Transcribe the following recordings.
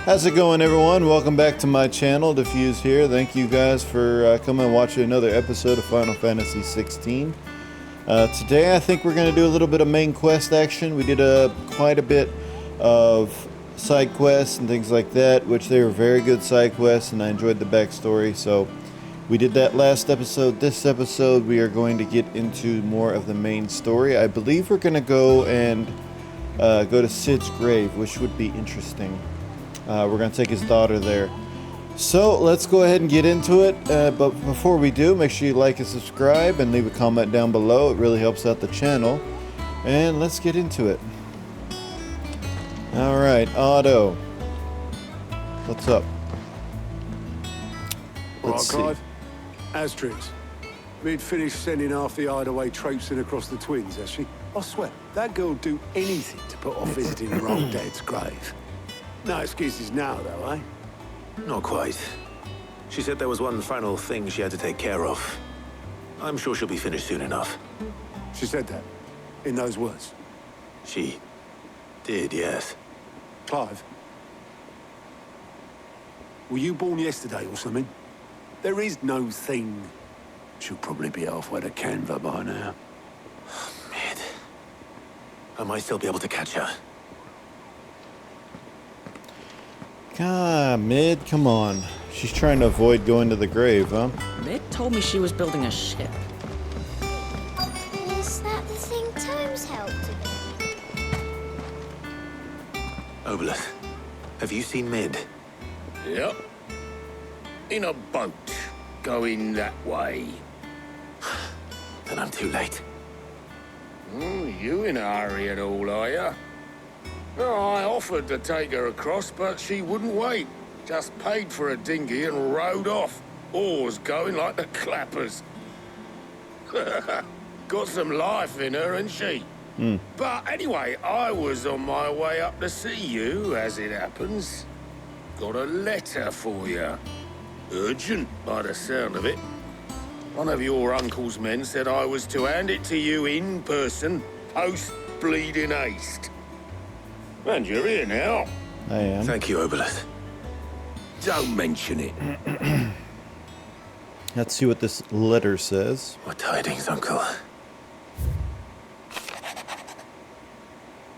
How's it going, everyone? Welcome back to my channel. Diffuse here. Thank you guys for coming and watching another episode of Final Fantasy 16. Today I think we're going to do a little bit of main quest action. We did quite a bit of side quests and things like that, which they were very good side quests, and I enjoyed the backstory. So we did that last episode. This episode we are going to get into more of the main story. I believe we're going to go and go to Cid's grave, which would be interesting. We're going to take his daughter there. So let's go ahead and get into it. But before we do, make sure you like and subscribe and leave a comment down below. It really helps out the channel. And let's get into it. Alright, Otto. What's up? Let's see. Clive. Astrix. We'd finished sending half the hideaway traipsing across the Twins, has she? I swear, that girl'd do anything to put off visiting her old dad's grave. No excuses now, though, eh? Not quite. She said there was one final thing she had to take care of. I'm sure she'll be finished soon enough. She said that, in those words. She did, yes. Clive, were you born yesterday or something? There is no thing. She'll probably be halfway to Canva by now. Mid. I might still be able to catch her. God, Mid, come on. She's trying to avoid going to the grave, huh? Mid told me she was building a ship. Is that the thing Tomes helped with? Obelus, have you seen Mid? Yep. In a boat, going that way. Then I'm too late. You in a hurry at all, are ya? No, I offered to take her across, but she wouldn't wait. Just paid for a dinghy and rowed off. Oars going like the clappers. Got some life in her, ain't she? But anyway, I was on my way up to see you, as it happens. Got a letter for you. Urgent, by the sound of it. One of your uncle's men said I was to hand it to you in person, post-bleeding haste. And you're here now. I am. Thank you, Obelus. Don't mention it. Let's see what this letter says. What tidings, Uncle?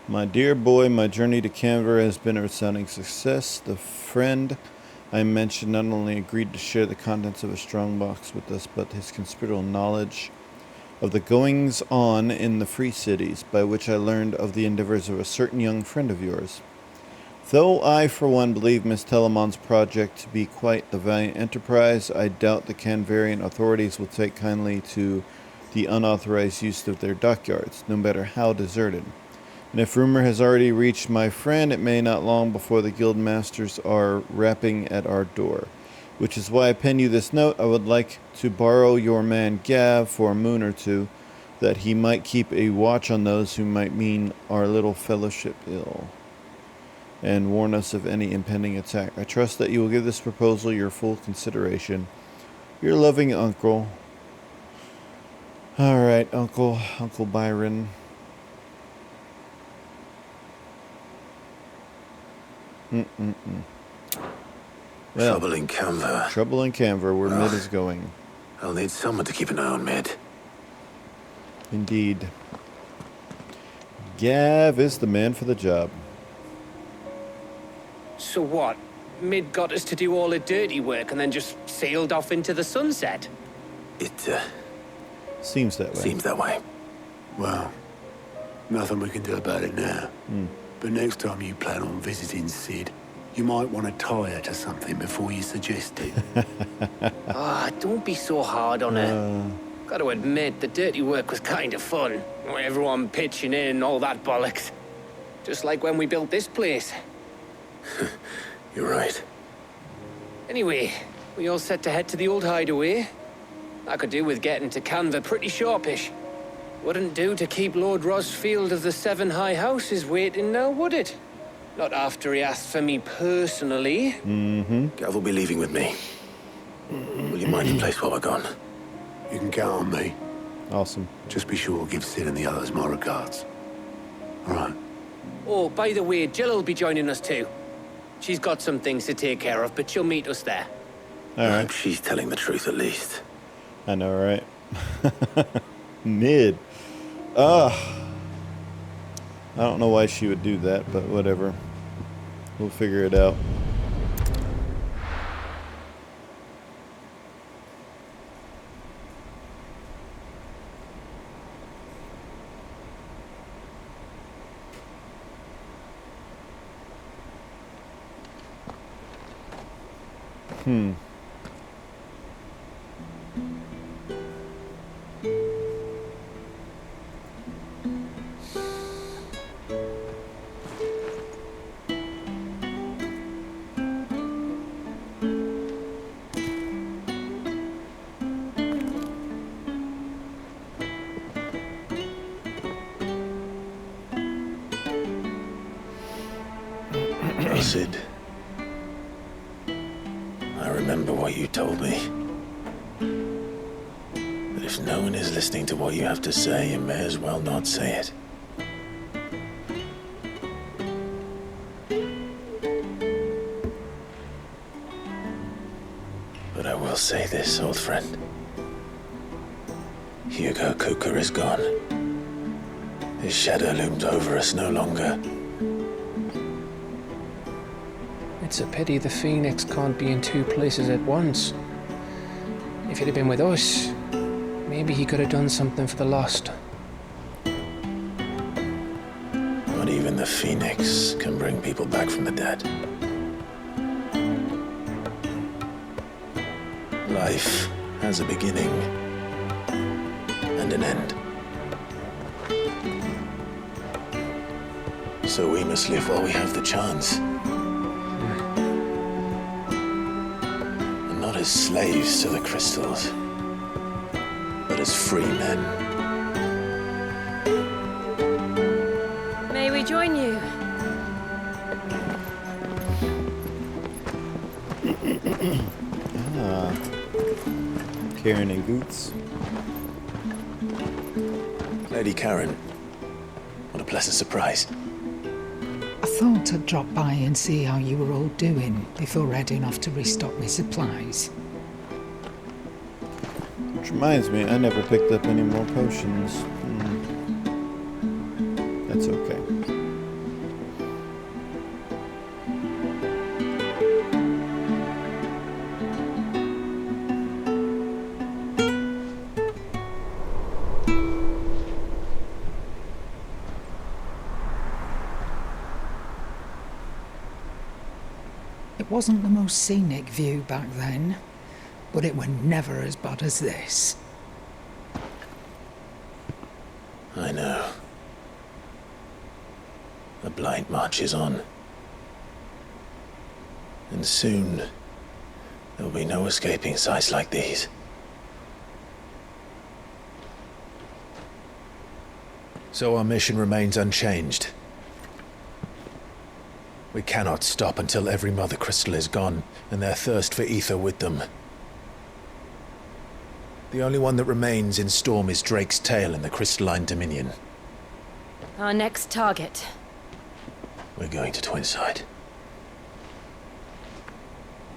My dear boy, my journey to Canberra has been a resounding success. The friend I mentioned not only agreed to share the contents of a strongbox with us, but his considerable knowledge of the goings-on in the free cities, by which I learned of the endeavors of a certain young friend of yours. Though I, for one, believe Miss Telemon's project to be quite the valiant enterprise, I doubt the Canvarian authorities will take kindly to the unauthorized use of their dockyards, no matter how deserted. And if rumor has already reached my friend, it may not long before the guild masters are rapping at our door. Which is why I pen you this note. I would like to borrow your man Gav for a moon or two, that he might keep a watch on those who might mean our little fellowship ill, and warn us of any impending attack. I trust that you will give this proposal your full consideration. Your loving uncle. Alright, Uncle Byron. Well, Trouble in Canva. Trouble in Canva, where Mid is going. I'll need someone to keep an eye on Mid. Indeed. Gav is the man for the job. So what? Mid got us to do all the dirty work and then just sailed off into the sunset? It Seems that way. seems that way. Well, nothing we can do about it now. But next time you plan on visiting Cid, you might want to tie her to something before you suggest it. Don't be so hard on her. Gotta admit, the dirty work was kind of fun. Everyone pitching in and all that bollocks. Just like when we built this place. You're right. Anyway, we all set to head to the old hideaway. I could do with getting to Canva pretty sharpish. Wouldn't do to keep Lord Rosfield of the Seven High Houses waiting now, would it? Not after he asked for me personally. Gav will be leaving with me. Will you mind the place while we're gone? You can count on me. Awesome. Just be sure to give Cid and the others my regards. All right. Oh, by the way, Jill will be joining us too. She's got some things to take care of, but she'll meet us there. All right. She's telling the truth at least. I know, right? Mid. I don't know why she would do that, but whatever. We'll figure it out. Sid, I remember what you told me. But if no one is listening to what you have to say, you may as well not say it. But I will say this, old friend. Hugo Cooker is gone. His shadow looms over us no longer. It's a pity the Phoenix can't be in two places at once. If he'd have been with us, maybe he could have done something for the lost. Not even the Phoenix can bring people back from the dead. Life has a beginning and an end. So we must live while we have the chance. And not as slaves to the crystals, but as free men. May we join you? Karen and Geotz. Lady Karen, what a pleasant surprise. I thought I'd drop by and see how you were all doing before heading off to restock my supplies. Which reminds me, I never picked up any more potions. That's okay. It wasn't the most scenic view back then, but it were never as bad as this. I know. The blight marches on. And soon, there'll be no escaping sights like these. So our mission remains unchanged. We cannot stop until every Mother Crystal is gone, and their thirst for ether with them. The only one that remains in Storm is Drake's tail in the Crystalline Dominion. Our next target. We're going to Twinside.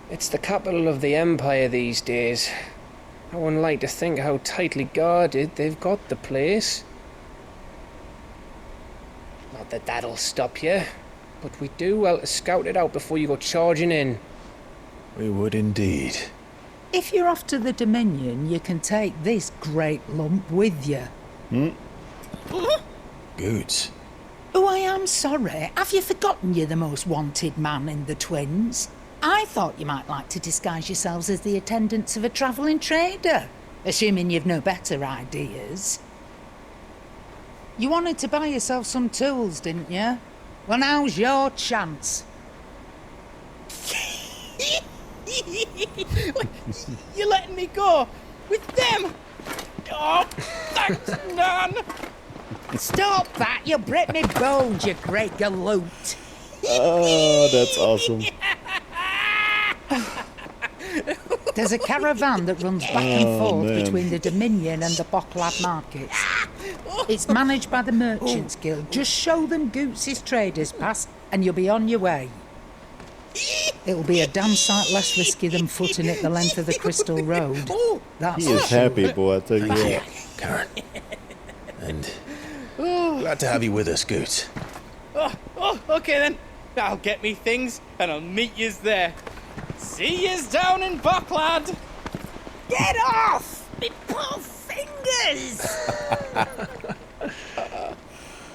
It's the capital of the Empire these days. I wouldn't like to think how tightly guarded they've got the place. Not that that'll stop you, but we do well to scout it out before you go charging in. We would indeed. If you're off to the Dominion, you can take this great lump with you. Geotz. Oh, I am sorry. Have you forgotten you're the most wanted man in the Twins? I thought you might like to disguise yourselves as the attendants of a travelling trader, assuming you've no better ideas. You wanted to buy yourself some tools, didn't you? Well, now's your chance. You're letting me go with them? Oh, thanks, Nan. Stop that! You'll break me bones, you great galoot. Oh, that's awesome. There's a caravan that runs back and forth man. between the Dominion and the Bocklab markets. It's managed by the Merchants Guild. Just show them Geotz's Traders Pass and you'll be on your way. It'll be a damn sight less risky than footing it the length of the Crystal Road. That's He is for sure. happy, boy, I tell you what. Karen. And glad to have you with us, Geotz. Oh, okay then. I'll get me things and I'll meet yous there. See yous down in Bucklad. Get off! Me poor fingers!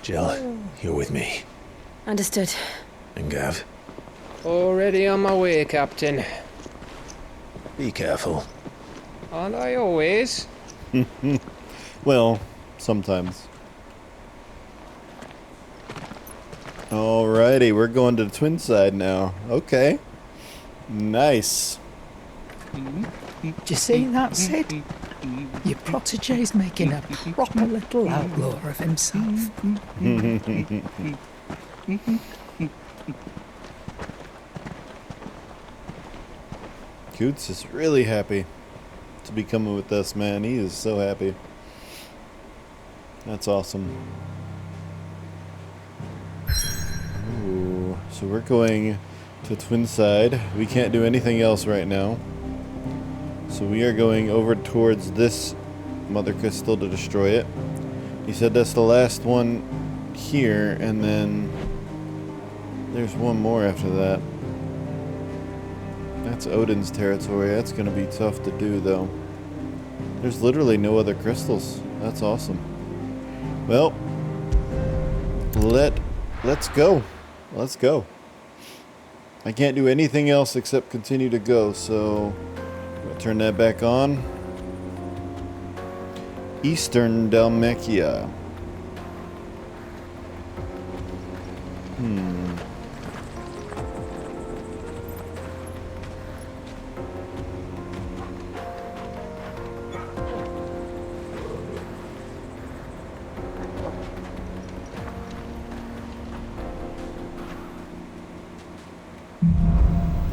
Jill, you're with me. Understood. And Gav, Already on my way, Captain. be careful. Aren't I always? Well, sometimes. Alrighty, we're going to the Twinside now. Okay. Nice. Do you see that, Sid? Your protege's making a proper little outlaw of himself. Geotz is really happy to be coming with us, man. He is so happy. That's awesome. Ooh, so we're going to Twinside. We can't do anything else right now. So we are going over towards this Mother Crystal to destroy it. He said that's the last one here, and then there's one more after that. That's Odin's territory. That's going to be tough to do, though. There's literally no other crystals. That's awesome. Well, let's go. Let's go. I can't do anything else except continue to go, so I'm going to turn that back on. Eastern Dalmatia.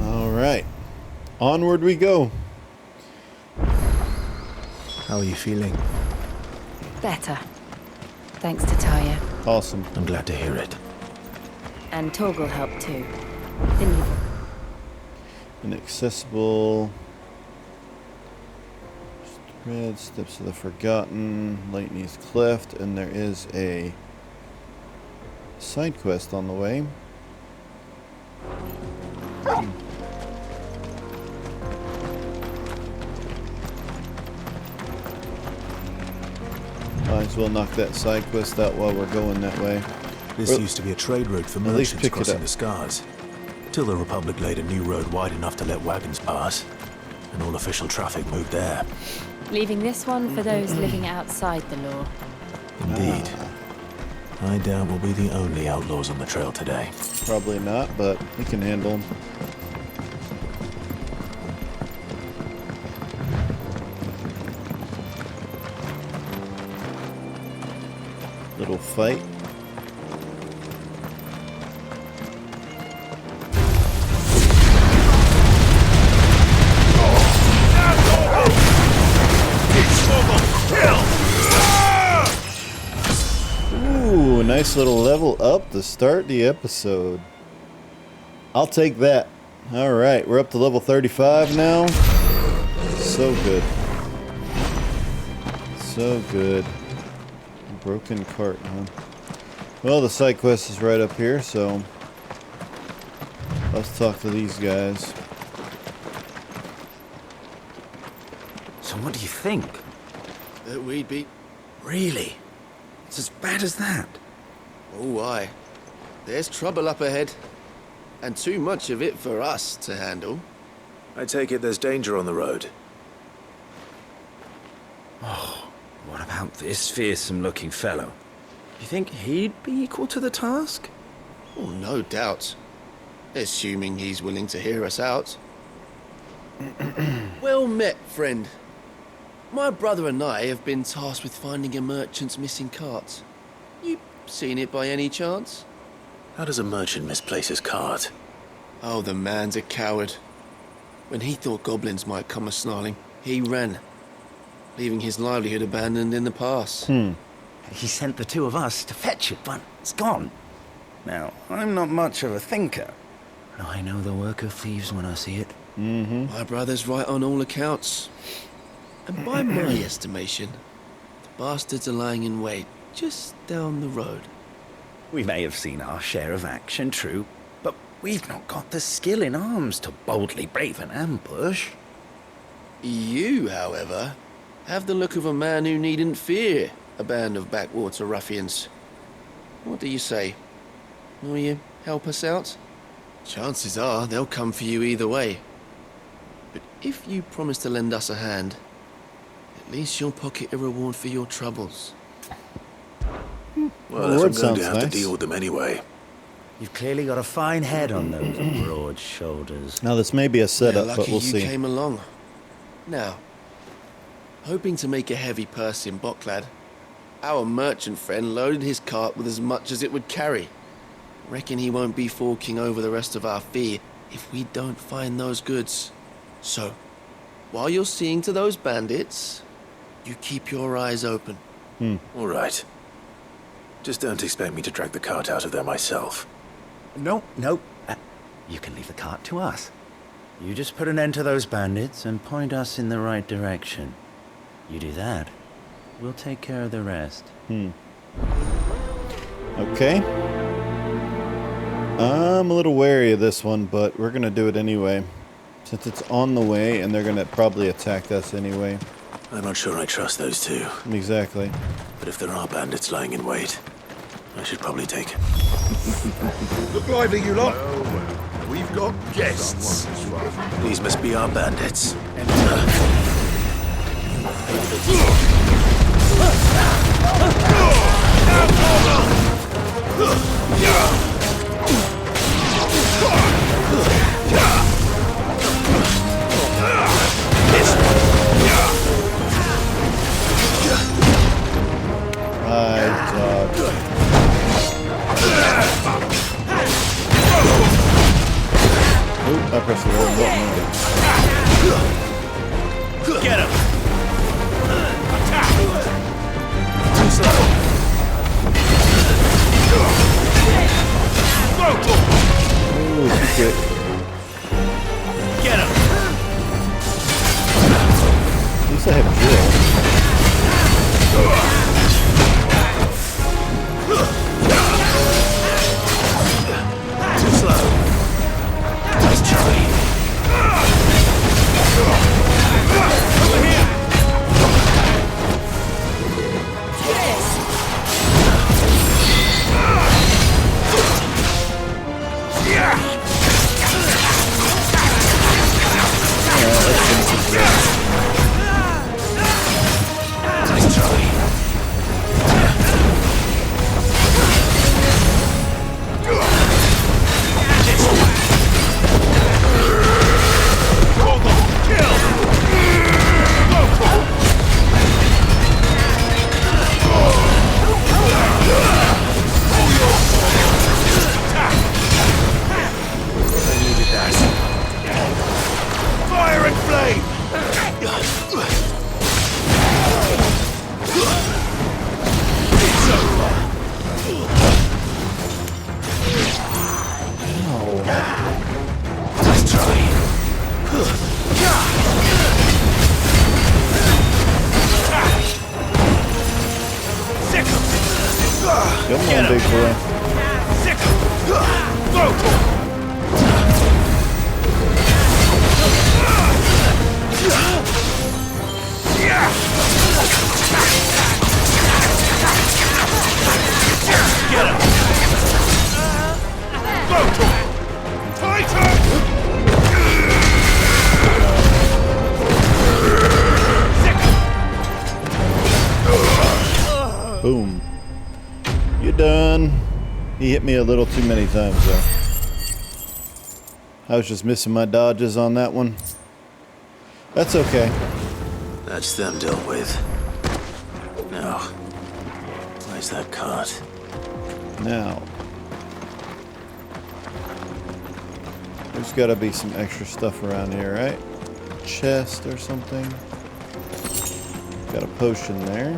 Alright. Onward we go. How are you feeling? Better. Thanks to Taya. Awesome. I'm glad to hear it. And Torgal helped too. Didn't you? Inaccessible. Red Steps of the Forgotten. Lightning's Cleft. And there is a side quest on the way. Might as well knock that side quest out while we're going that way. This Well, used to be a trade route for at least merchants pick it crossing up. the Scars. Till the Republic laid a new road wide enough to let wagons pass. And all official traffic moved there. Leaving this one for those living outside the law. Indeed. I doubt we'll be the only outlaws on the trail today. Probably not, but we can handle them. Little fight. Ooh, nice little level up to start the episode. I'll take that. Alright, we're up to level 35 now. So good. So good. Broken cart, huh? Well, the side quest is right up here, so let's talk to these guys. So what do you think? That we'd be... Really? It's as bad as that? Oh, aye. There's trouble up ahead. And too much of it for us to handle. I take it there's danger on the road. Oh, what about this fearsome-looking fellow? You think he'd be equal to the task? Oh, no doubt. Assuming he's willing to hear us out. Well met, friend. My brother and I have been tasked with finding a merchant's missing cart. You seen it by any chance? How does a merchant misplace his cart? Oh, the man's a coward. When he thought goblins might come a-snarling, he ran, leaving his livelihood abandoned in the pass. He sent the two of us to fetch it, but it's gone. Now, I'm not much of a thinker. I know the work of thieves when I see it. My brother's right on all accounts. And by my estimation, the bastards are lying in wait just down the road. We may have seen our share of action, true, but we've not got the skill in arms to boldly brave an ambush. You, however, have the look of a man who needn't fear a band of backwater ruffians. What do you say? Will you help us out? Chances are they'll come for you either way. But if you promise to lend us a hand, at least you'll pocket a reward for your troubles. Well, if I'm going to have to deal with them anyway. You've clearly got a fine head on those broad shoulders. Now, this may be a setup, Lucky but we'll you see. came along. Now, hoping to make a heavy purse in Bocklad, our merchant friend loaded his cart with as much as it would carry. Reckon he won't be forking over the rest of our fee if we don't find those goods. So, while you're seeing to those bandits, you keep your eyes open. All right. Just don't expect me to drag the cart out of there myself. No. You can leave the cart to us. You just put an end to those bandits and point us in the right direction. You do that, we'll take care of the rest. Okay. I'm a little wary of this one, but we're gonna do it anyway. Since it's on the way, and they're gonna probably attack us anyway. I'm not sure I trust those two. Exactly. But if there are bandits lying in wait, I should probably take it. Look lively, you lot. We've got guests. These must be our bandits. I pressed the wrong button. Get him! Too slow. Ooh, too quick. Get him! At least I have drill. Too slow. Nice try. Over here! Nice try. Fire and flame! It's over. Nice try. Sick him! Come on, big boy. Sick him! Go! Get him! Go to him! Fight him! Boom. You done. He hit me a little too many times though. I was just missing my dodges on that one. That's okay. That's them dealt with. Now, where's that cart? Now, there's got to be some extra stuff around here, right? Chest or something. Got a potion there.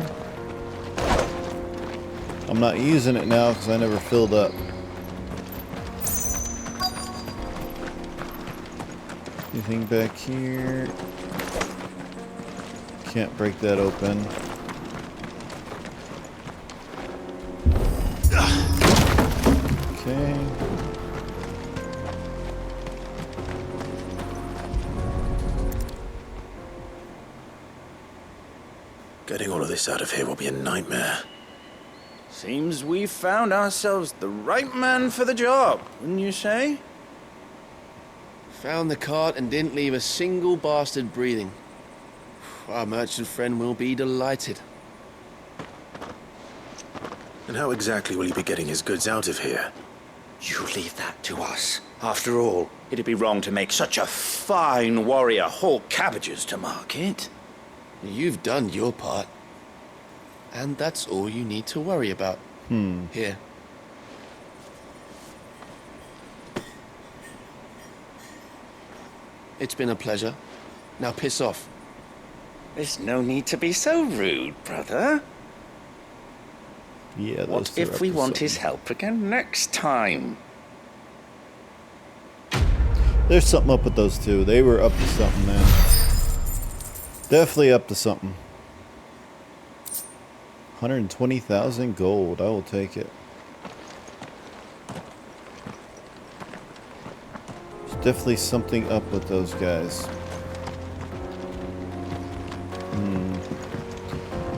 I'm not using it now because I never filled up. Anything back here? Can't break that open. Okay. Getting all of this out of here will be a nightmare. Seems we've found ourselves the right man for the job, wouldn't you say? Found the cart and didn't leave a single bastard breathing. Our merchant friend will be delighted. And how exactly will he be getting his goods out of here? You leave that to us. After all, it'd be wrong to make such a fine warrior haul cabbages to market. You've done your part. And that's all you need to worry about. Here. It's been a pleasure. Now piss off. There's no need to be so rude, brother. Yeah, what if we want his help again next time? There's something up with those two. They were up to something, man. Definitely up to something. 120,000 gold. I will take it. There's definitely something up with those guys.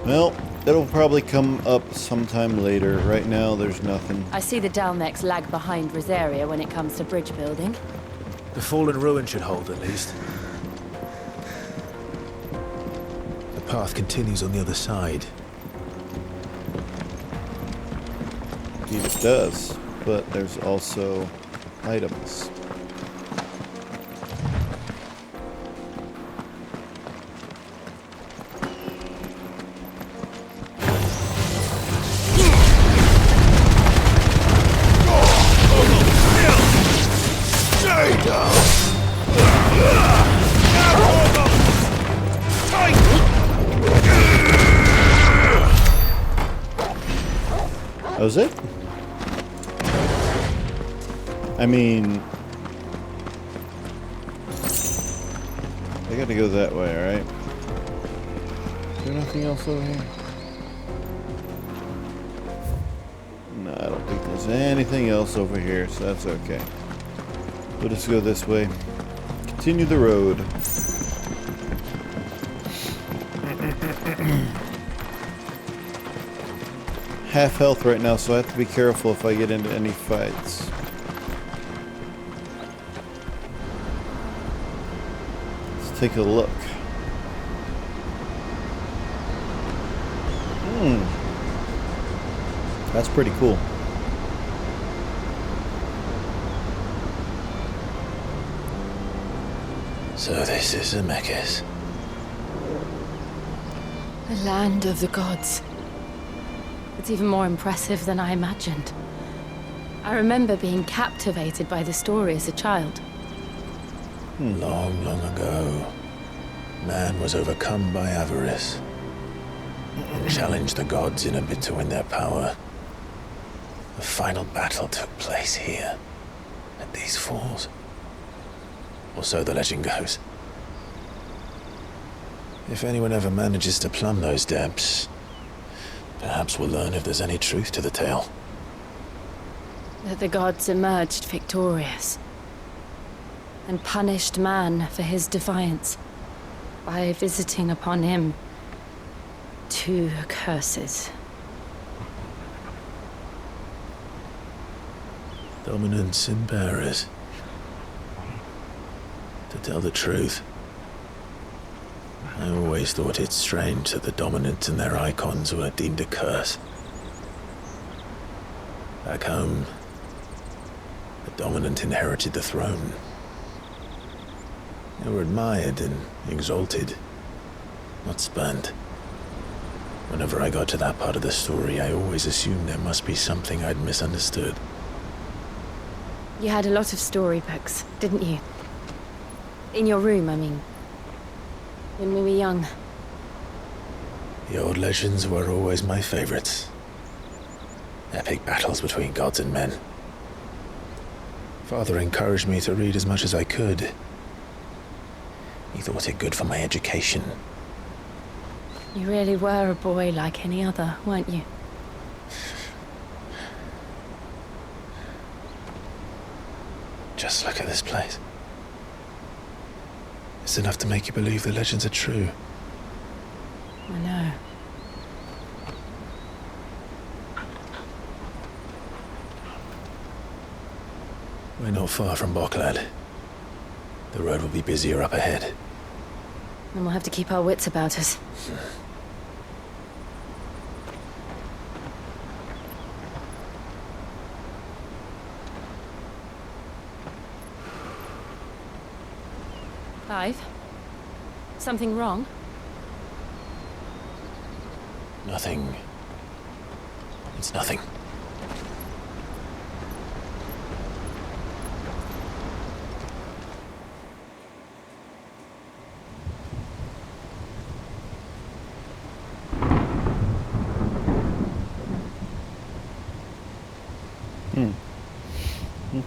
Well, it'll probably come up sometime later. Right now, there's nothing. I see the Dalmex lag behind Rosaria when it comes to bridge building. The fallen ruin should hold, at least. The path continues on the other side. Indeed it does, but there's also items. That was it? I mean, I gotta go that way, alright? Is there nothing else over here? No, I don't think there's anything else over here, so that's okay. We'll just go this way. Continue the road. Half health right now, so I have to be careful if I get into any fights. Let's take a look. That's pretty cool. So this is Zemeckis. The land of the gods. It's even more impressive than I imagined. I remember being captivated by the story as a child. Long, long ago, man was overcome by avarice and challenged the gods in a bid to win their power. The final battle took place here, at these falls. Or so the legend goes. If anyone ever manages to plumb those depths, perhaps we'll learn if there's any truth to the tale. That the gods emerged victorious and punished man for his defiance by visiting upon him 2 curses. Dominants and bearers. To tell the truth, I always thought it strange that the dominant and their icons were deemed a curse. Back home, the dominant inherited the throne. They were admired and exalted, not spurned. Whenever I got to that part of the story, I always assumed there must be something I'd misunderstood. You had a lot of storybooks, didn't you? In your room, I mean. When we were young. The old legends were always my favorites. Epic battles between gods and men. Father encouraged me to read as much as I could. He thought it good for my education. You really were a boy like any other, weren't you? Just look at this place. It's enough to make you believe the legends are true. I know. We're not far from Boklad. The road will be busier up ahead. Then we'll have to keep our wits about us. Clive? Something wrong? Nothing. It's nothing.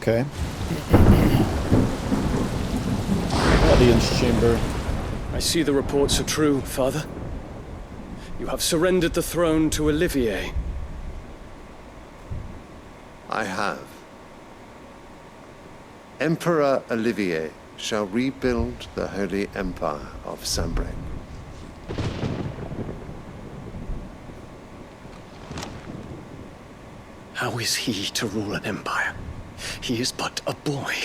Okay. Audience chamber. I see the reports are true, Father. You have surrendered the throne to Olivier. I have. Emperor Olivier shall rebuild the Holy Empire of Sanbreque. How is he to rule an empire? He is but a boy.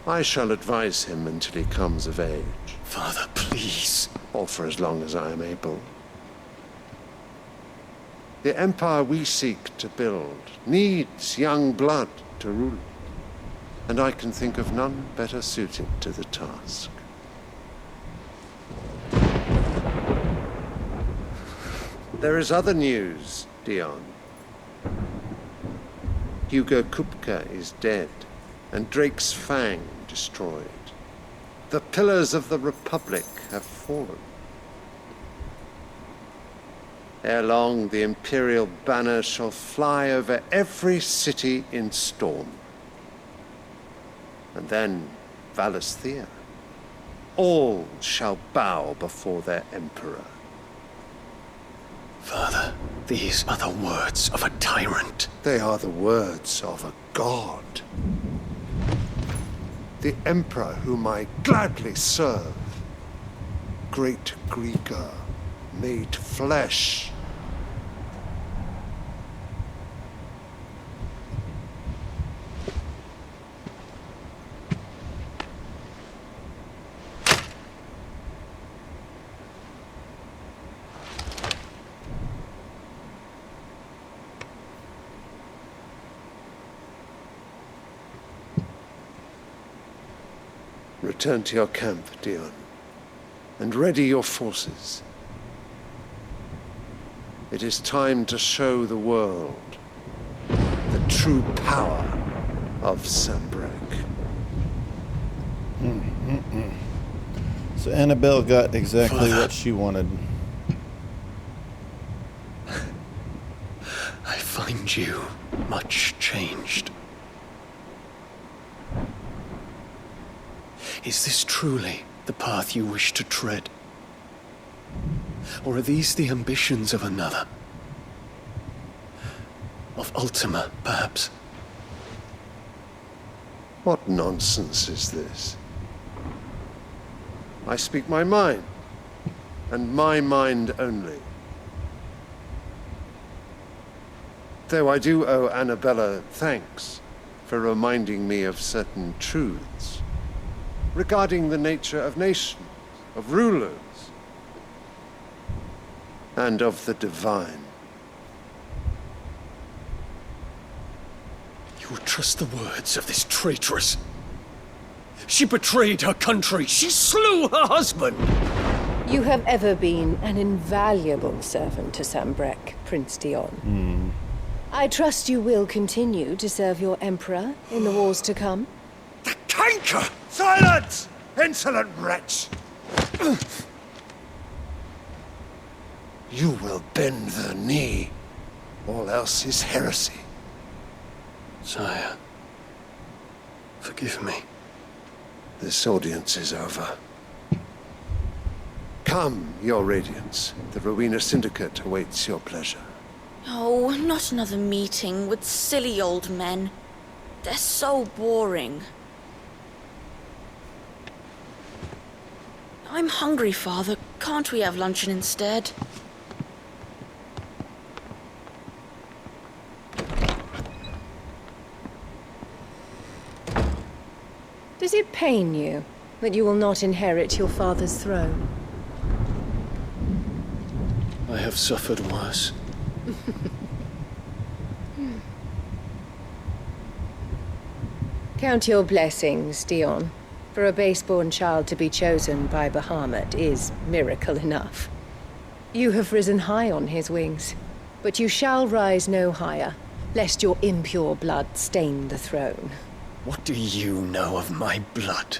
I shall advise him until he comes of age. Father, please. Or for as long as I am able. The empire we seek to build needs young blood to rule it, and I can think of none better suited to the task. There is other news, Dion. Hugo Kupka is dead, and Drake's Fang destroyed. The pillars of the Republic have fallen. Ere long, the Imperial banner shall fly over every city in Storm. And then Valisthea. All shall bow before their Emperor. Father, these are the words of a tyrant. They are the words of a god. The Emperor whom I gladly serve. Great Greeker, made flesh. Return to your camp, Dion, and ready your forces. It is time to show the world the true power of Sanbreque. So Annabelle got exactly what she wanted. I find you much changed. Is this truly the path you wish to tread? Or are these the ambitions of another? Of Ultima, perhaps? What nonsense is this? I speak my mind, and my mind only. Though I do owe Annabella thanks for reminding me of certain truths regarding the nature of nations, of rulers, and of the divine. You would trust the words of this traitress? She betrayed her country. She slew her husband. You have ever been an invaluable servant to Sanbreque, Prince Dion. I trust you will continue to serve your Emperor in the wars to come. The canker! Silence! Insolent wretch! You will bend the knee. All else is heresy. Sire, forgive me. This audience is over. Come, your radiance. The Rowena Syndicate awaits your pleasure. Oh, not another meeting with silly old men. They're so boring. I'm hungry, Father. Can't we have luncheon instead? Does it pain you that you will not inherit your father's throne? I have suffered worse. Count your blessings, Dion. For a base-born child to be chosen by Bahamut is miracle enough. You have risen high on his wings, but you shall rise no higher, lest your impure blood stain the throne. What do you know of my blood?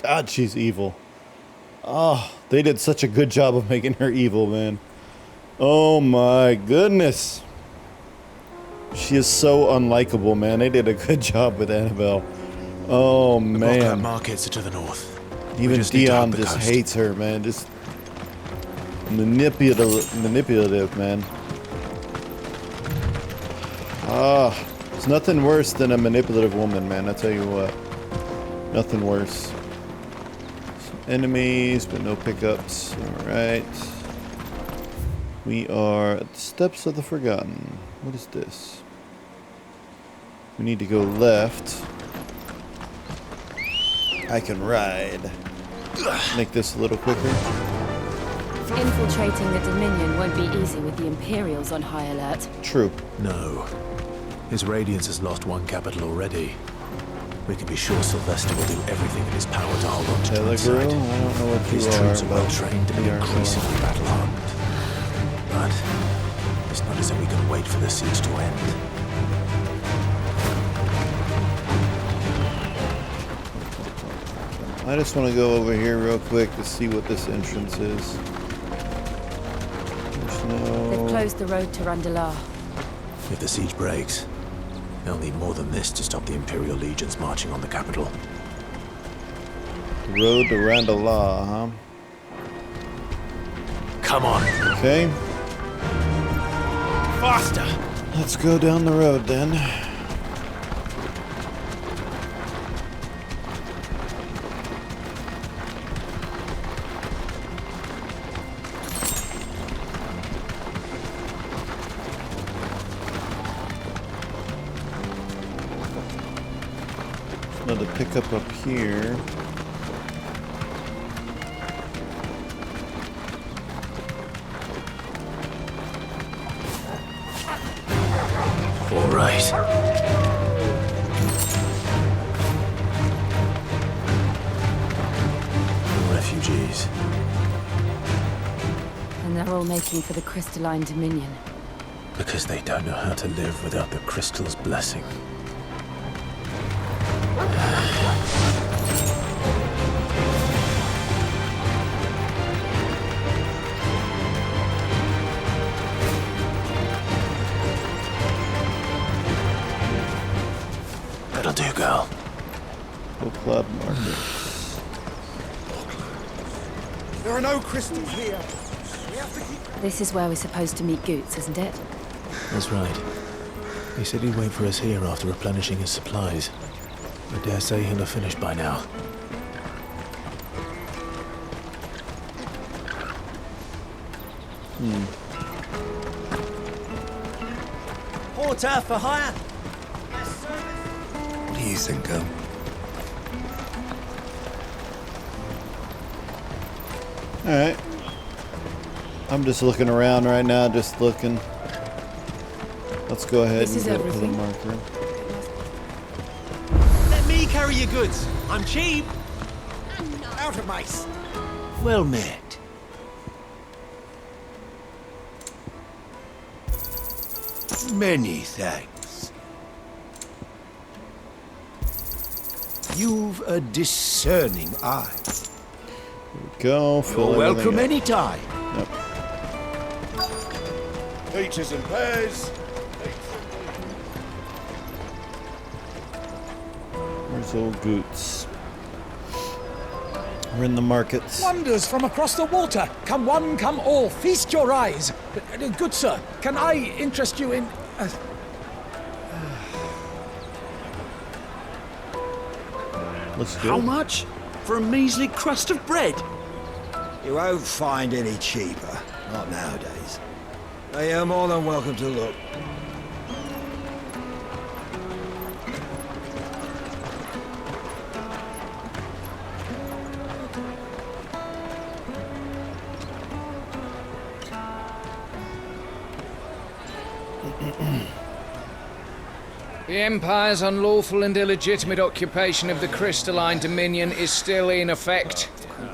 God, she's evil. Oh, they did such a good job of making her evil, man. Oh my goodness. She is so unlikable, man. They did a good job with Annabelle. Oh, man. The markets are to the north. Even Dion just hates her, man. Just manipulative, man. Ah, there's nothing worse than a manipulative woman, man. I tell you what. Nothing worse. Some enemies, but no pickups. Alright. We are at the Steps of the Forgotten. What is this? We need to go left. I can ride. Make this a little quicker. Infiltrating the Dominion won't be easy with the Imperials on high alert. True. No. His Radiance has lost one capital already. We can be sure Sylvester will do everything in his power to hold on to Twinside. I don't know what His troops are well trained and increasingly battle-hardened. But it's not as though we can wait for the siege to end. I just want to go over here real quick to see what this entrance is. There's no... They've closed the road to Randalar. If the siege breaks, they'll need more than this to stop the Imperial legions marching on the capital. The road to Randalar, huh? Come on. Okay. Faster! Let's go down the road then. Another pickup up here. All right. Refugees. And they're all making for the Crystalline Dominion. Because they don't know how to live without the crystal's blessing. That'll do, girl. Full club markets. There are no crystals here. We have to keep... This is where we're supposed to meet Geotz, isn't it? That's right. He said he'd wait for us here after replenishing his supplies. I dare say he'll have finished by now. Porter for hire. What do you think, girl? Alright. I'm just looking around right now, just looking. Let's go ahead and get to the marker. Let me carry your goods. I'm cheap. Out of mice. Well met. Many thanks. You've a discerning eye. Here we go. You're welcome anytime. Yep. Peaches and pears. There's old Geotz. We're in the markets. Wonders from across the water. Come one, come all. Feast your eyes. Good sir, can I interest you in... Let's go. How much? For a measly crust of bread? You won't find any cheaper. Not nowadays. Now, you're more than welcome to look. The Empire's unlawful and illegitimate occupation of the Crystalline Dominion is still in effect.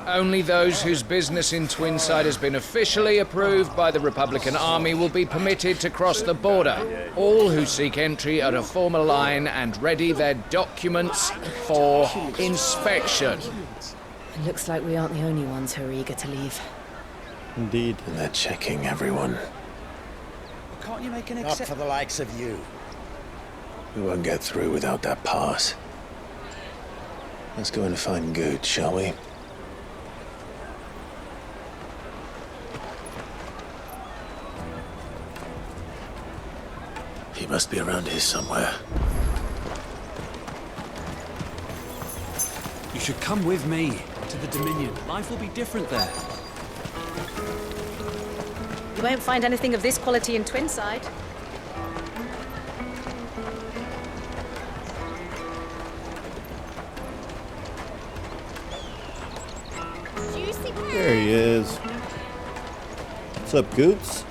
Only those whose business in Twinside has been officially approved by the Republican Army will be permitted to cross the border. All who seek entry are to form a line and ready their documents for inspection. It looks like we aren't the only ones who are eager to leave. Indeed. And they're checking everyone. Can't you make an Not exception? for the likes of you. We won't get through without that pass. Let's go and find Geotz, shall we? He must be around here somewhere. You should come with me to the Dominion. Life will be different there. You won't find anything of this quality in Twinside. There he is. What's up, Geotz?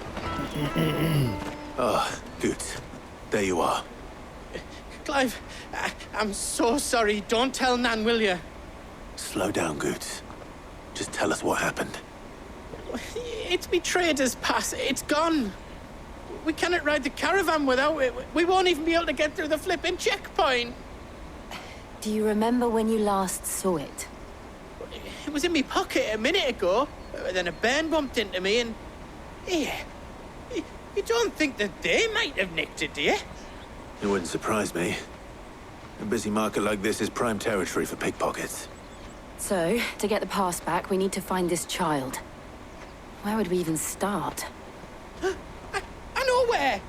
Geotz. There you are. Clive, I'm so sorry. Don't tell Nan, will you? Slow down, Geotz. Just tell us what happened. It's me trader's pass. It's gone. We cannot ride the caravan without it. We won't even be able to get through the flipping checkpoint. Do you remember when you last saw it? It was in my pocket a minute ago. Then a bairn bumped into me and... Yeah. You don't think that they might have nicked it, do you? It wouldn't surprise me. A busy market like this is prime territory for pickpockets. So, to get the pass back, we need to find this child. Where would we even start? I know where!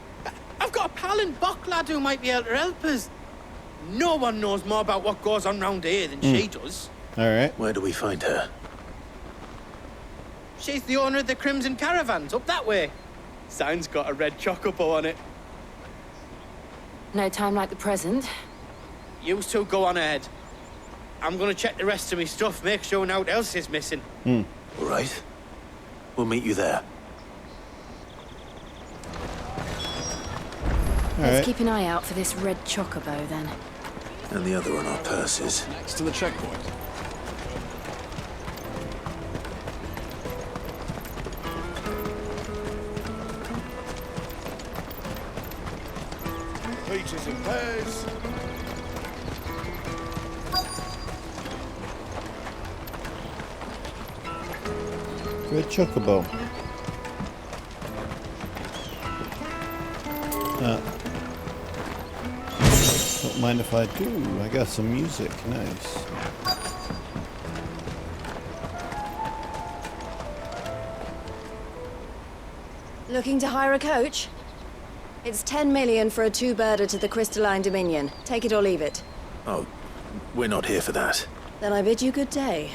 I've got a pal in Bocklad who might be able to help us. No one knows more about what goes on round here than she does. Alright. Where do we find her? She's the owner of the Crimson Caravans, up that way. Sign's got a red chocobo on it. No time like the present. You two go on ahead. I'm gonna check the rest of my stuff, make sure no one else is missing. All right. We'll meet you there. Let's keep an eye out for this red chocobo, then. And the other on our purses. Next to the checkpoint. Peaches and pears. Red chocobo. Don't mind if I do. I got some music. Nice. Looking to hire a coach? It's 10 million for a two-birder to the Crystalline Dominion. Take it or leave it. Oh, we're not here for that. Then I bid you good day.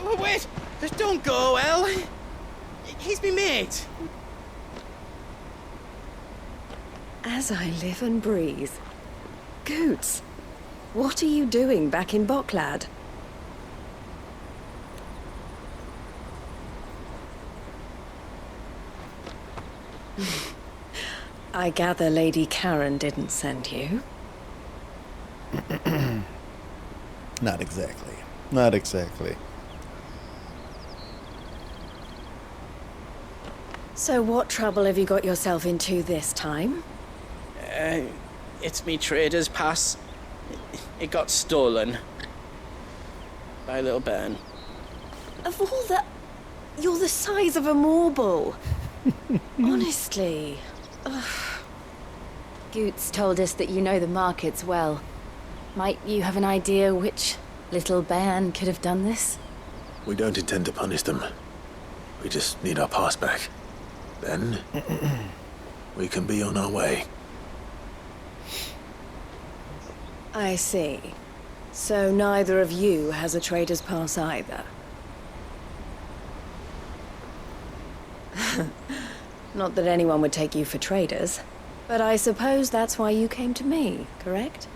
Oh, wait! Just don't go, El. He's me mate. As I live and breathe. Geotz, what are you doing back in Bocklad? I gather Lady Karen didn't send you? Not exactly. Not exactly. So what trouble have you got yourself into this time? It's me trader's pass. It got stolen. By a little bairn. Of all the... You're the size of a marble. Honestly. Geotz told us that you know the markets well. Might you have an idea which little band could have done this? We don't intend to punish them. We just need our pass back. Then, we can be on our way. I see. So neither of you has a trader's pass either. Not that anyone would take you for traders, but I suppose that's why you came to me, correct?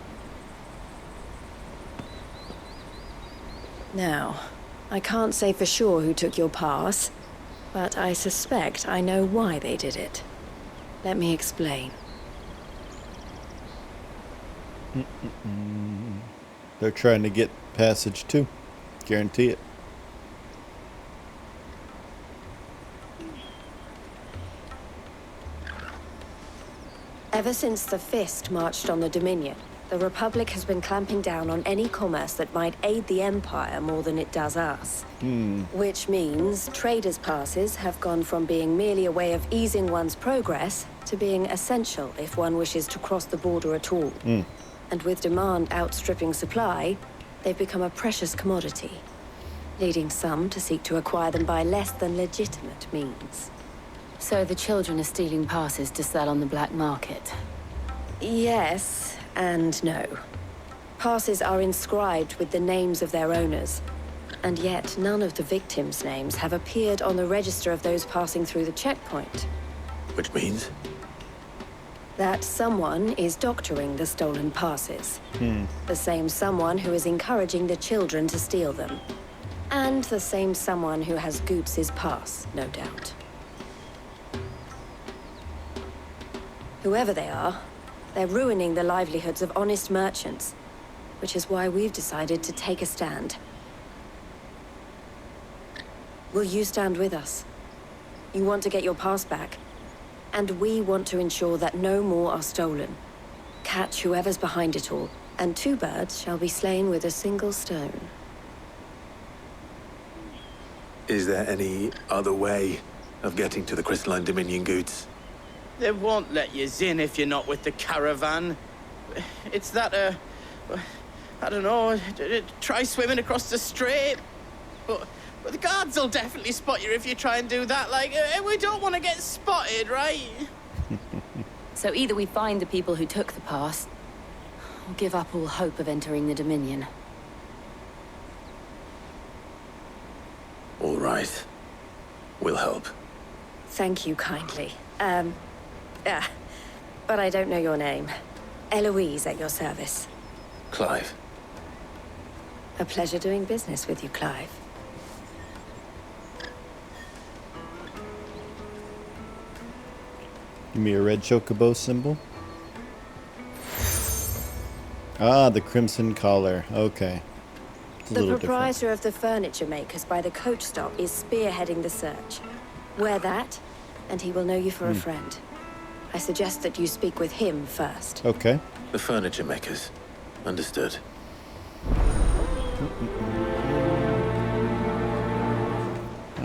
Now, I can't say for sure who took your pass, but I suspect I know why they did it. Let me explain. They're trying to get passage too. Guarantee it. Ever since the Fist marched on the Dominion, the Republic has been clamping down on any commerce that might aid the Empire more than it does us. Which means traders' passes have gone from being merely a way of easing one's progress to being essential if one wishes to cross the border at all. And with demand outstripping supply, they've become a precious commodity, leading some to seek to acquire them by less than legitimate means. So the children are stealing passes to sell on the black market? Yes, and no. Passes are inscribed with the names of their owners, and yet none of the victims' names have appeared on the register of those passing through the checkpoint. Which means? That someone is doctoring the stolen passes. The same someone who is encouraging the children to steal them. And the same someone who has Geotz's pass, no doubt. Whoever they are, they're ruining the livelihoods of honest merchants, which is why we've decided to take a stand. Will you stand with us? You want to get your pass back, and we want to ensure that no more are stolen. Catch whoever's behind it all, and two birds shall be slain with a single stone. Is there any other way of getting to the Crystalline Dominion, Geotz? They won't let you in if you're not with the caravan. It's that, I don't know, try swimming across the strait. But the guards will definitely spot you if you try and do that. Like, we don't want to get spotted, right? So either we find the people who took the pass, or give up all hope of entering the Dominion. All right. We'll help. Thank you kindly. But I don't know your name. Eloise at your service. Clive. A pleasure doing business with you, Clive. Give me a red chocobo symbol. Ah, the crimson collar. Okay. It's a The little proprietor of the furniture makers by the coach stop is spearheading the search. Wear that, and he will know you for a friend. I suggest that you speak with him first. Okay. The furniture makers. Understood.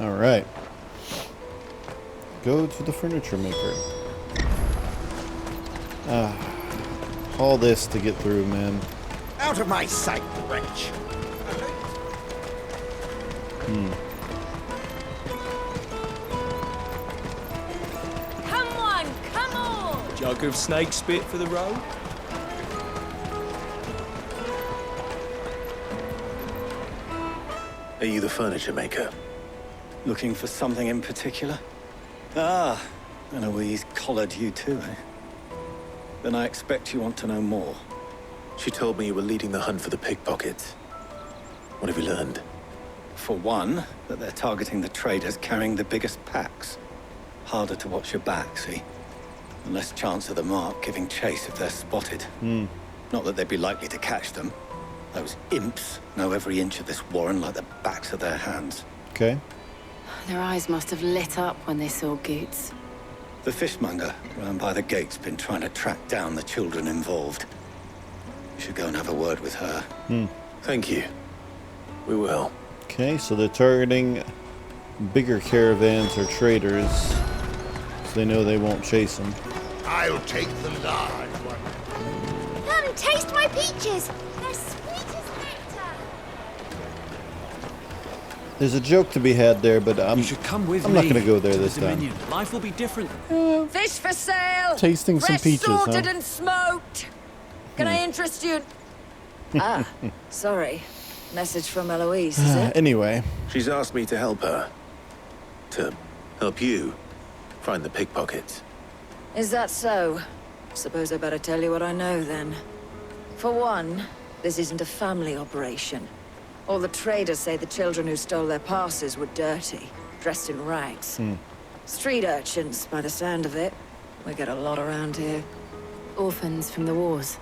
All right. Go to the furniture maker. All this to get through, man. Out of my sight, wretch! Come on! Jug of snake spit for the road? Are you the furniture maker? Looking for something in particular? Ah, Eloise collared you too, eh? Then I expect you want to know more. She told me you were leading the hunt for the pickpockets. What have you learned? For one, that they're targeting the traders carrying the biggest packs. Harder to watch your back, see? And less chance of the mark giving chase if they're spotted. Not that they'd be likely to catch them. Those imps know every inch of this warren like the backs of their hands. Okay. Their eyes must have lit up when they saw Geotz. The fishmonger round by the gate's been trying to track down the children involved. You should go and have a word with her. Thank you. We will. Okay, so they're targeting bigger caravans or traders, so they know they won't chase them. I'll take the large one. Come, taste my peaches! They're There's a joke to be had there, but I'm not going to go there this time. Life will be different. Fish for sale. Tasting some Fresh peaches, sorted huh? and smoked. Can I interest you? Sorry. Message from Eloise, is it? Anyway. She's asked me to help her. To help you find the pickpockets. Is that so? Suppose I better tell you what I know then. For one, this isn't a family operation. All the traders say the children who stole their passes were dirty, dressed in rags. Street urchins, by the sound of it. We get a lot around here. Orphans from the wars.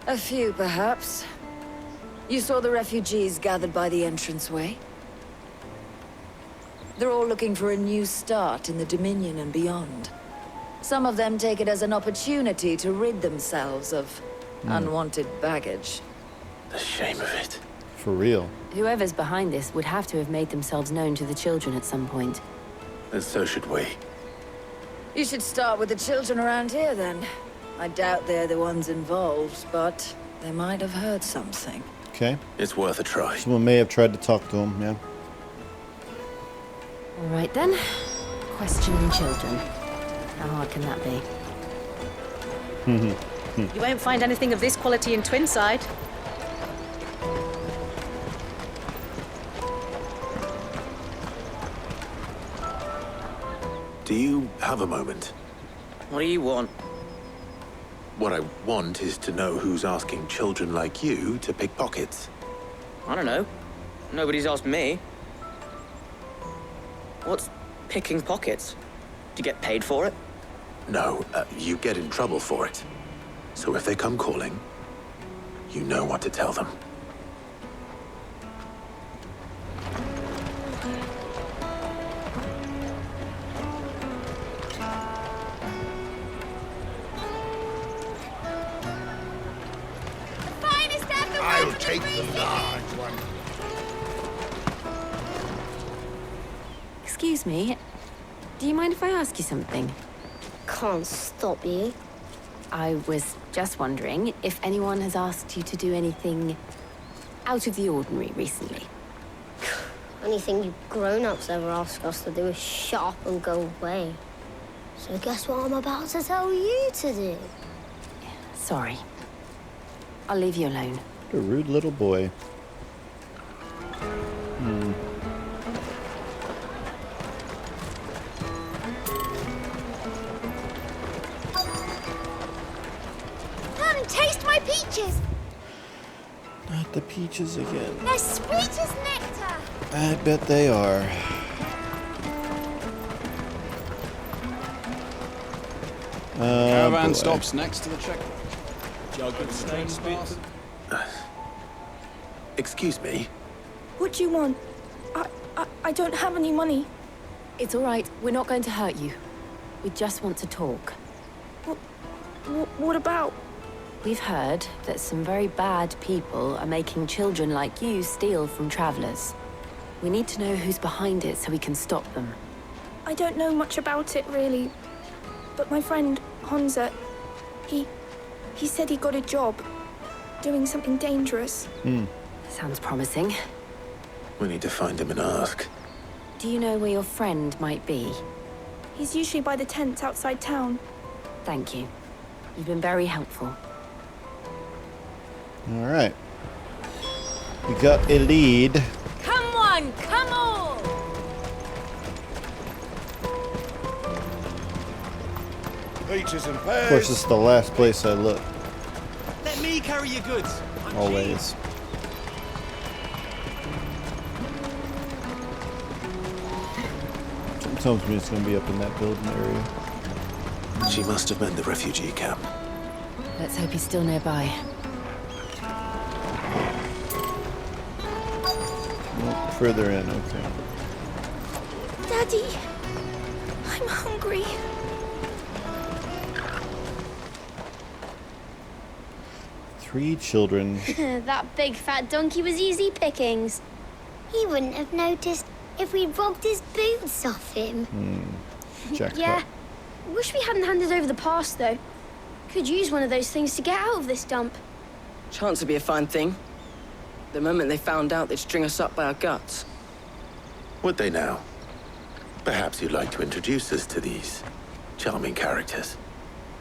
A few, perhaps. You saw the refugees gathered by the entranceway? They're all looking for a new start in the Dominion and beyond. Some of them take it as an opportunity to rid themselves of unwanted baggage. The shame of it. For real. Whoever's behind this would have to have made themselves known to the children at some point. And so should we. You should start with the children around here, then. I doubt they're the ones involved, but they might have heard something. Okay. It's worth a try. Someone may have tried to talk to him, yeah. All right then. Questioning children. How hard can that be? You won't find anything of this quality in Twinside. Do you have a moment? What do you want? What I want is to know who's asking children like you to pick pockets. I don't know. Nobody's asked me. What's picking pockets? Do you get paid for it? No, you get in trouble for it. So if they come calling, you know what to tell them. I'll take the large one. Excuse me. Do you mind if I ask you something? Can't stop you. I was just wondering if anyone has asked you to do anything out of the ordinary recently. Anything you grown-ups ever ask us to do is shut up and go away. So guess what I'm about to tell you to do? Sorry. I'll leave you alone. What a rude little boy. Come and taste my peaches. Not the peaches again. They're sweet as nectar. I bet they are. Caravan boy. stops next to the checkpoint. Jug of snake spit. Excuse me? What do you want? I don't have any money. It's all right. We're not going to hurt you. We just want to talk. What about? We've heard that some very bad people are making children like you steal from travelers. We need to know who's behind it so we can stop them. I don't know much about it, really. But my friend, Honza, he said he got a job doing something dangerous. Sounds promising. We need to find him and ask. Do you know where your friend might be? He's usually by the tents outside town. Thank you. You've been very helpful. All right. We got a lead. Come on, come on! Peaches and Of pears. course, it's the last place I look. Let me carry your goods. I'm Always. Something tells me it's going to be up in that building area. She must have meant the refugee camp. Let's hope he's still nearby. Nope, further in, okay. Daddy, I'm hungry. Three children. That big fat donkey was easy pickings. He wouldn't have noticed if we'd robbed his boots off him. Jackpot. Yeah. Wish we hadn't handed over the pass, though. Could use one of those things to get out of this dump. Chance to be a fine thing. The moment they found out, they'd string us up by our guts. Would they now? Perhaps you'd like to introduce us to these charming characters.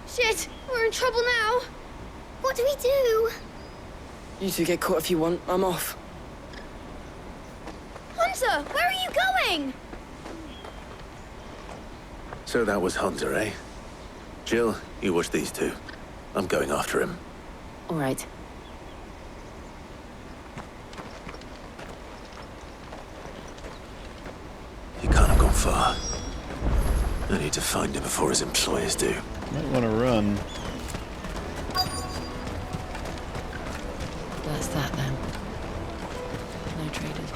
Shit, we're in trouble now. What do we do? You two get caught if you want. I'm off. Hunter, where are you going? So that was Hunter, eh? Jill, you watch these two. I'm going after him. All right. He can't have gone far. I need to find him before his employers do. Might want to run. That's that then. No traders.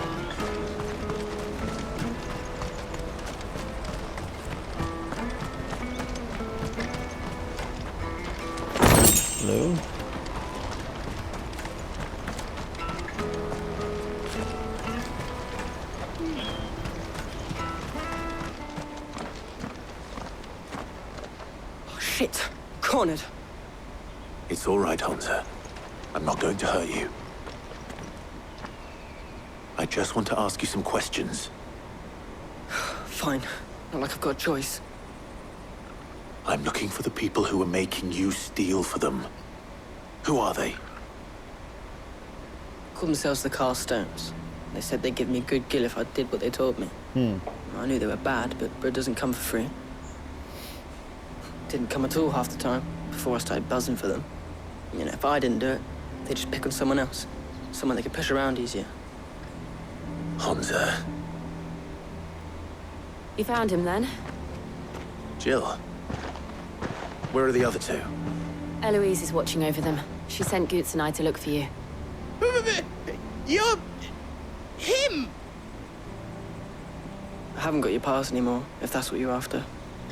Hello? Oh, shit. Cornered. It's all right, Hunter. I'm not going to hurt you. I just want to ask you some questions. Fine. Not like I've got a choice. I'm looking for the people who are making you steal for them. Who are they? Called themselves the Carstones. They said they'd give me a good gill if I did what they told me. I knew they were bad, but bread doesn't come for free. Didn't come at all half the time, before I started buzzing for them. You know, if I didn't do it, they'd just pick on someone else. Someone they could push around easier. Hunter. You found him then? Jill. Where are the other two? Eloise is watching over them. She sent Geotz and I to look for you. You're... him! I haven't got your pass anymore, if that's what you're after.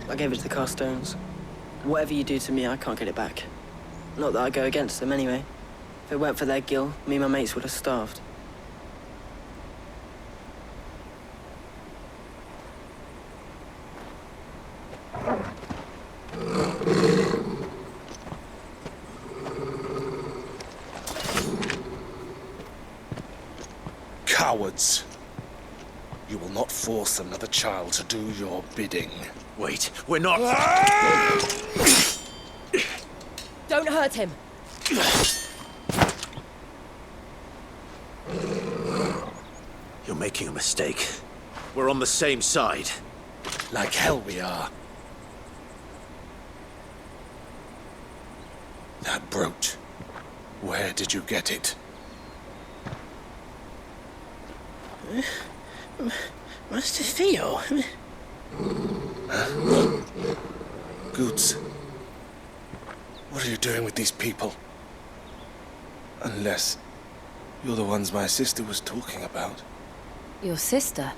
I gave it to the Carstones. Whatever you do to me, I can't get it back. Not that I go against them anyway. If it weren't for their gill, me and my mates would have starved. Cowards. You will not force another child to do your bidding. Wait, we're not... Don't hurt him. You're making a mistake. We're on the same side. Like hell we are. That brooch. Where did you get it? Master Theo? Geotz. What are you doing with these people? Unless you're the ones my sister was talking about. Your sister?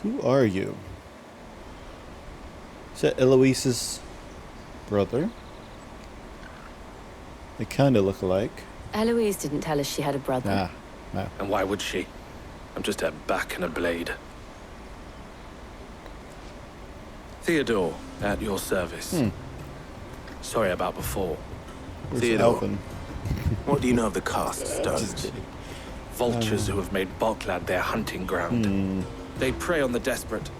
Who are you? Is that Eloise's brother? They kind of look alike. Eloise didn't tell us she had a brother. No. And why would she? I'm just her back and a blade. Theodore, at your service. Sorry about before. Theodore, what do you know of the Carstones? Vultures who have made Boklad their hunting ground. They prey on the desperate,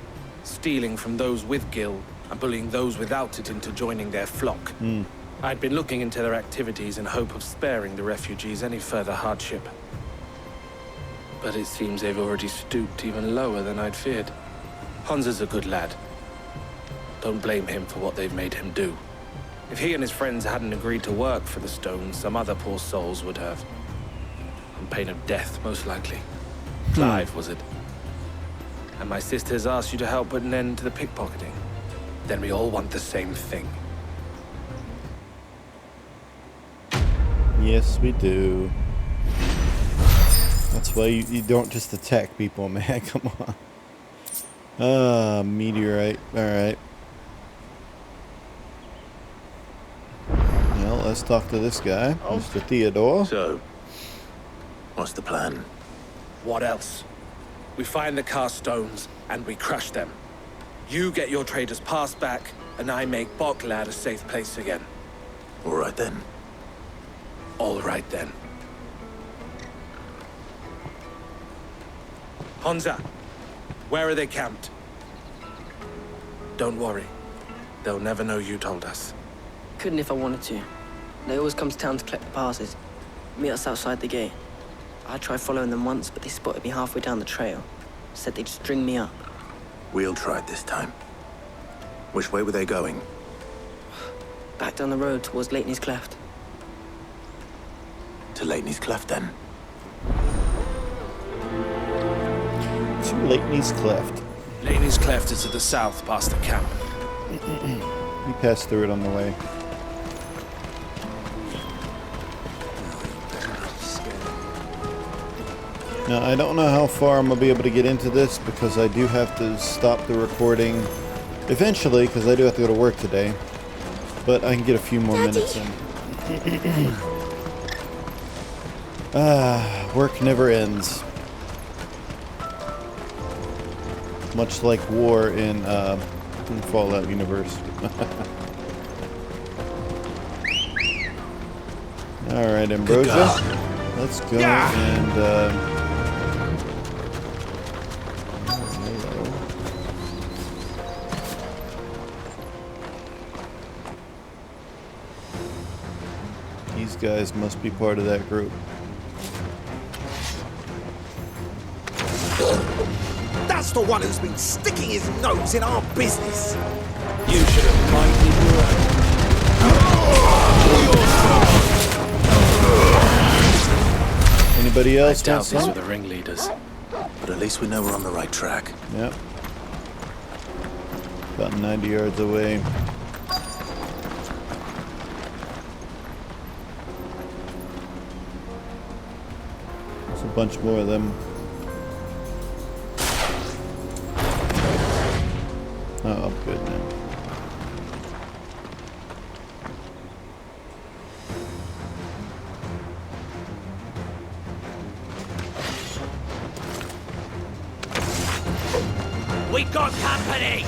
stealing from those with gil and bullying those without it into joining their flock. I'd been looking into their activities in hope of sparing the refugees any further hardship. But it seems they've already stooped even lower than I'd feared. Hans is a good lad. Don't blame him for what they've made him do. If he and his friends hadn't agreed to work for the Stones, some other poor souls would have. On pain of death, most likely. Clive, was it? And my sisters asked you to help put an end to the pickpocketing. Then we all want the same thing. Yes, we do. That's why you don't just attack people, man. Come on. Meteorite. Alright. Well, let's talk to this guy, Mr. Theodore. So, what's the plan? What else? We find the Carstones and we crush them. You get your trader's pass back, and I make Boklad a safe place again. All right then. All right then. Honza, where are they camped? Don't worry. They'll never know you told us. Couldn't if I wanted to. They always come to town to collect the passes. Meet us outside the gate. I tried following them once, but they spotted me halfway down the trail. Said they'd string me up. We'll try it this time. Which way were they going? Back down the road towards Lateney's Cleft. To Lateney's Cleft, then? To Lateney's Cleft. Lateney's Cleft is to the south, past the camp. We passed through it on the way. Now, I don't know how far I'm going to be able to get into this because I do have to stop the recording eventually because I do have to go to work today. But I can get a few more minutes in. Work never ends. Much like war in Fallout universe. Alright, Ambrosia. Let's go and these guys must be part of that group. That's the one who's been sticking his nose in our business. You should have minded Anybody else? I doubt these were the ringleaders. But at least we know we're on the right track. Yep. About 90 yards away. There's a bunch more of them. Oh, I'm good now. We got company!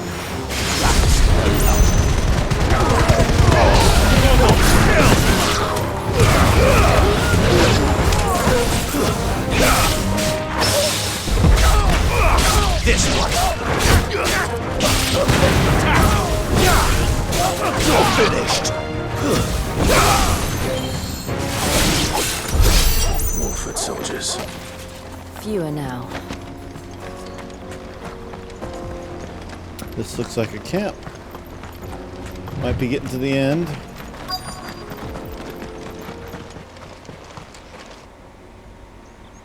This one! You're finished! More foot soldiers. Fewer now. This looks like a camp. Might be getting to the end.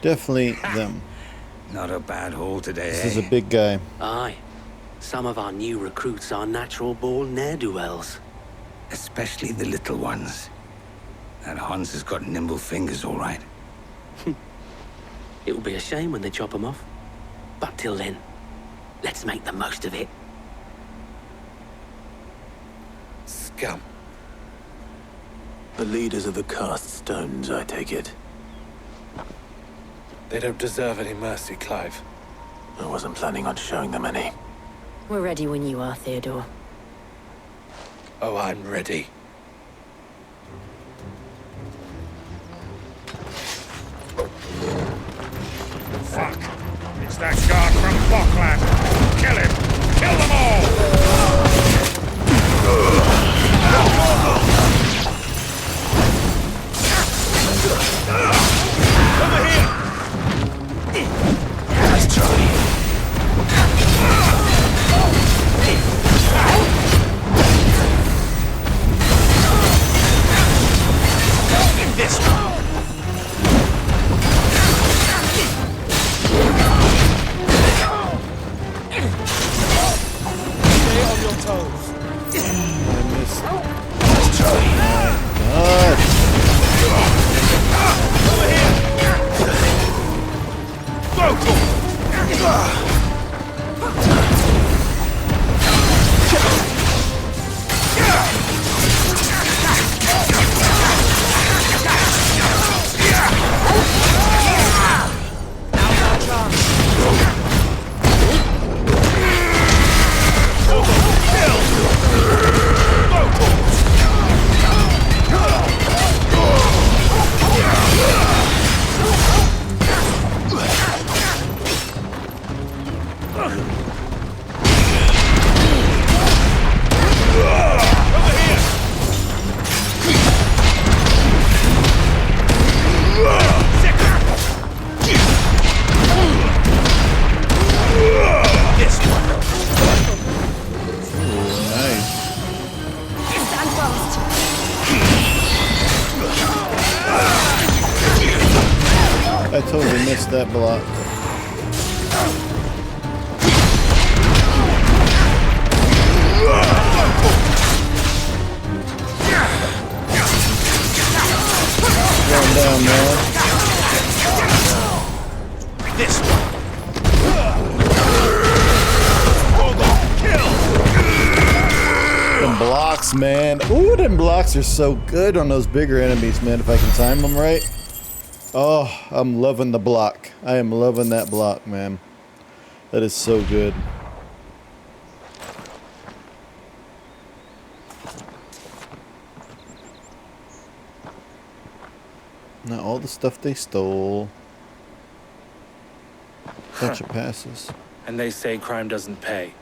Definitely them. Not a bad haul today, This is a big guy. Aye. Some of our new recruits are natural-born ne'er-do-wells. Especially the little ones. That Hans has got nimble fingers, all right. It will be a shame when they chop them off. But till then, let's make the most of it. Scum. The leaders of the cast stones, I take it. They don't deserve any mercy, Clive. I wasn't planning on showing them any. We're ready when you are, Theodore. Oh, I'm ready. Fuck! It's that guard from Boklad! Kill him! Kill them all! Over here! Let's try. This one. Stay on your toes. I missed. Let's try. God. Over here. Go. Kill! that block. Going down, man. This one. Them blocks, man. Ooh, them blocks are so good on those bigger enemies, man. If I can time them right. Oh, I'm loving the block. I am loving that block, man. That is so good. Now all the stuff they stole. Bunch of passes. And they say crime doesn't pay.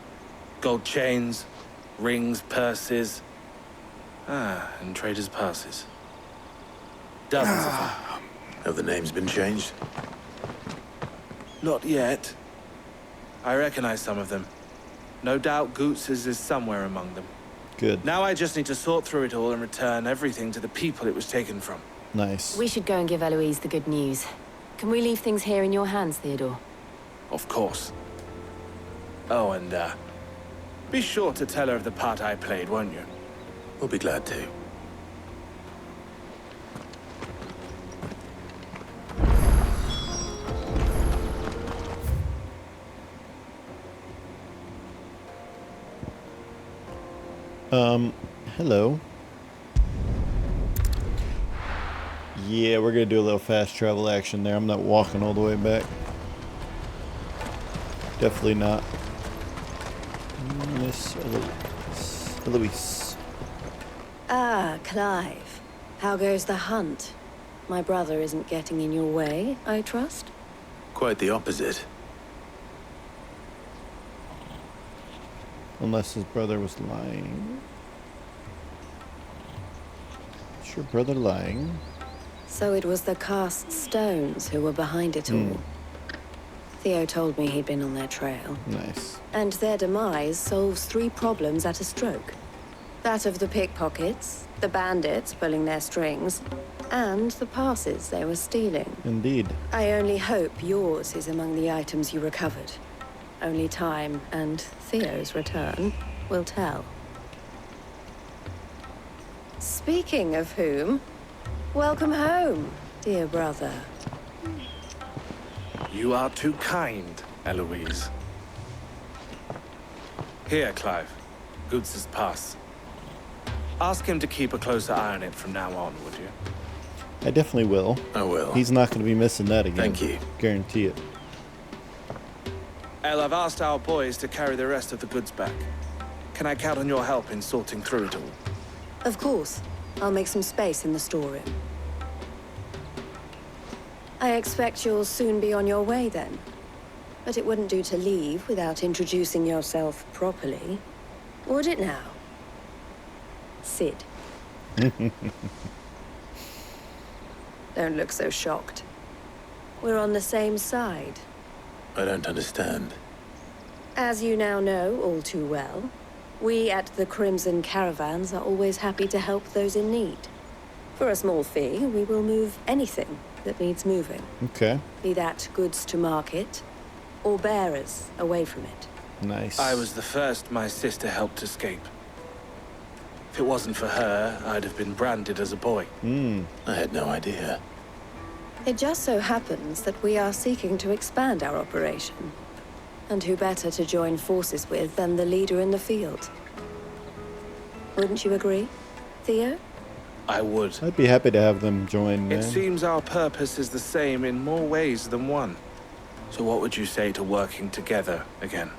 Gold chains, rings, purses. And traders' passes. Dozens of them. Have the names been changed? Not yet. I recognize some of them. No doubt Geotz's is somewhere among them. Good. Now I just need to sort through it all and return everything to the people it was taken from. Nice. We should go and give Eloise the good news. Can we leave things here in your hands, Theodore? Of course. Oh, and, be sure to tell her of the part I played, won't you? We'll be glad to. Hello. Yeah, we're gonna do a little fast travel action there. I'm not walking all the way back. Definitely not. Miss Eloise. Ah, Clive. How goes the hunt? My brother isn't getting in your way, I trust? Quite the opposite. Unless his brother was lying. Is your brother lying? So it was the cast stones who were behind it all. Theo told me he'd been on their trail. Nice. And their demise solves 3 problems at a stroke. That of the pickpockets, the bandits pulling their strings, and the passes they were stealing. Indeed. I only hope yours is among the items you recovered. Only time and Theo's return will tell. Speaking of whom, welcome home, dear brother. You are too kind, Eloise. Here, Clive. Geotz's pass. Ask him to keep a closer eye on it from now on, would you? I definitely will. I will. He's not going to be missing that again. Thank you. Guarantee it. El, I've asked our boys to carry the rest of the goods back. Can I count on your help in sorting through it all? Of course. I'll make some space in the storeroom. I expect you'll soon be on your way then. But it wouldn't do to leave without introducing yourself properly. Would it now? Sid. Don't look so shocked. We're on the same side. I don't understand. As you now know all too well, we at the Crimson Caravans are always happy to help those in need. For a small fee, we will move anything that needs moving. Okay. Be that goods to market, or bearers away from it. Nice. I was the first my sister helped escape. If it wasn't for her, I'd have been branded as a boy. I had no idea. It just so happens that we are seeking to expand our operation. And who better to join forces with than the leader in the field? Wouldn't you agree, Theo? I would. I'd be happy to have them join, man. It seems our purpose is the same in more ways than one. So what would you say to working together again?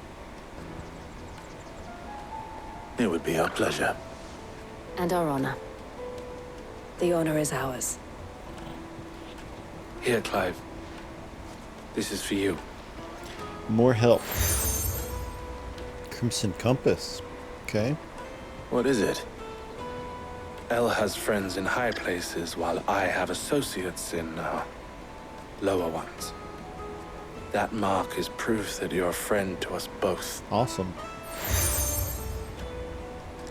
It would be our pleasure. And our honor. The honor is ours. Here, Clive. This is for you. More help. Crimson Compass. Okay. What is it? El has friends in high places, while I have associates in, lower ones. That mark is proof that you're a friend to us both. Awesome.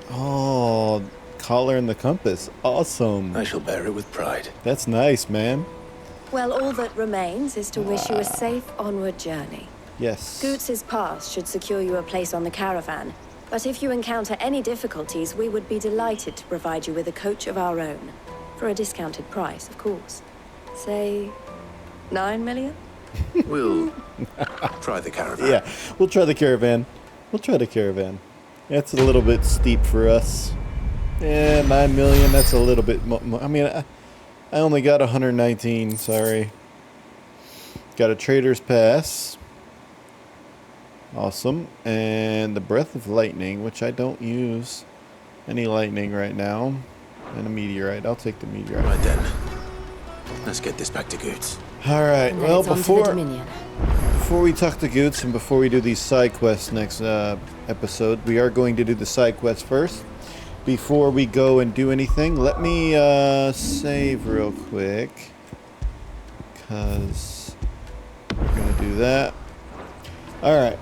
Oh, collar and the compass. Awesome. I shall bear it with pride. That's nice, man. Well, all that remains is to wish you a safe onward journey. Yes. Geotz's pass should secure you a place on the caravan. But if you encounter any difficulties, we would be delighted to provide you with a coach of our own. For a discounted price, of course. Say, 9 million? We'll try the caravan. Yeah, we'll try the caravan. We'll try the caravan. That's a little bit steep for us. Yeah, 9 million, that's a little bit I mean, I only got 119, sorry. Got a trader's pass. Awesome. And the breath of lightning, which I don't use any lightning right now. And a meteorite. I'll take the meteorite. Right then. Let's get this back to Geotz. Alright, well, before we talk to Geotz and before we do these side quests next episode, we are going to do the side quests first. Before we go and do anything, let me save real quick. Because we're going to do that. Alright.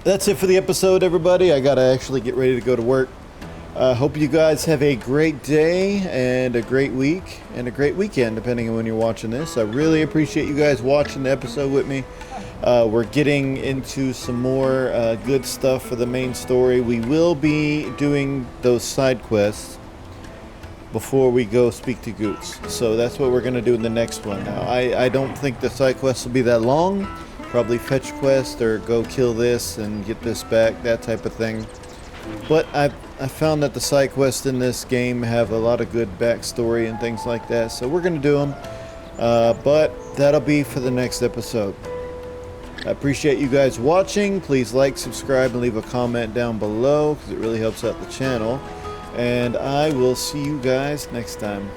That's it for the episode, everybody. I gotta actually get ready to go to work. Hope you guys have a great day and a great week and a great weekend, depending on when you're watching this. I really appreciate you guys watching the episode with me. We're getting into some more good stuff for the main story. We will be doing those side quests before we go speak to Geotz. So that's what we're going to do in the next one. Now, I don't think the side quests will be that long. Probably fetch quest or go kill this and get this back, that type of thing. But I found that the side quests in this game have a lot of good backstory and things like that, so we're going to do them. But that'll be for the next episode. I appreciate you guys watching. Please like, subscribe, and leave a comment down below because it really helps out the channel. And I will see you guys next time.